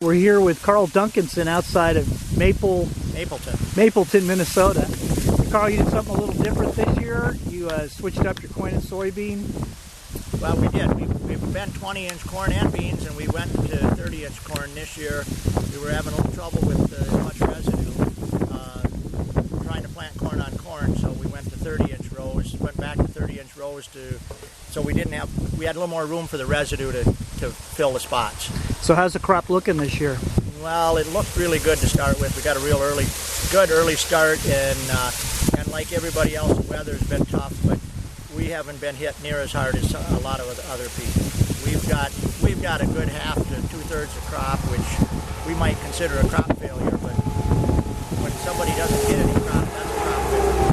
We're here with Karl Duncanson outside of Mapleton, Minnesota. Karl, you did something a little different this year. You switched up your corn and soybean. Well, we did. We've been 20-inch corn and beans, and we went to 30-inch corn this year. We were having a little trouble with much residue trying to plant corn on corn, so we went to 30-inch rows. Went back to 30-inch rows so we had a little more room for the residue to fill the spots. So how's the crop looking this year? Well, it looked really good to start with. We got a real good early start, and like everybody else, the weather's been tough, but we haven't been hit near as hard as a lot of other people. We've got a good half to 2/3 of crop, which we might consider a crop failure, but when somebody doesn't get any crop, that's a crop failure.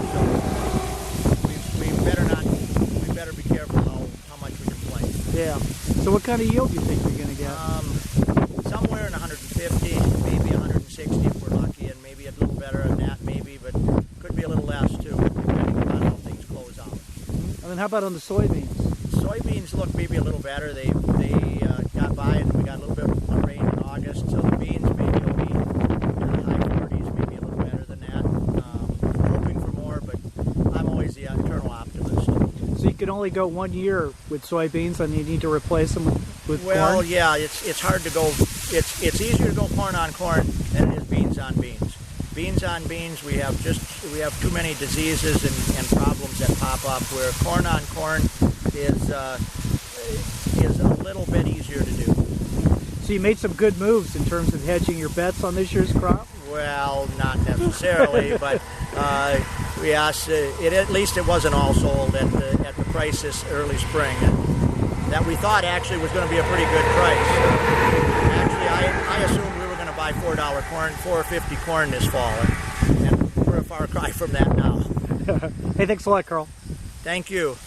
So we better be careful how much we can plant. Yeah. So what kind of yield do you think you're going to get? Somewhere in 150, maybe 160 if we're lucky, and maybe a little better than that, maybe, but could be a little less too, depending on how things close out. And then how about on the soybeans? Soybeans look maybe a little better. They got by, and we got a little bit of rain in August, so the beans maybe will be in the high 40s, maybe a little better than that. We're hoping for more, but I'm always the eternal optimist. So you can only go 1 year with soybeans, and you need to replace them with corn? Well, yeah, it's hard to go. It's easier to go corn on corn than it is beans on beans. Beans on beans, we have too many diseases and problems that pop up. Where corn on corn is a little bit easier to do. So you made some good moves in terms of hedging your bets on this year's crop? Well, not necessarily, but yes, at least it wasn't all sold at the price this early spring, and that we thought actually was going to be a pretty good price. Actually, I assumed we were going to buy $4 corn, $4.50 corn this fall, and we're a far cry from that now. Hey, thanks a lot, Karl. Thank you.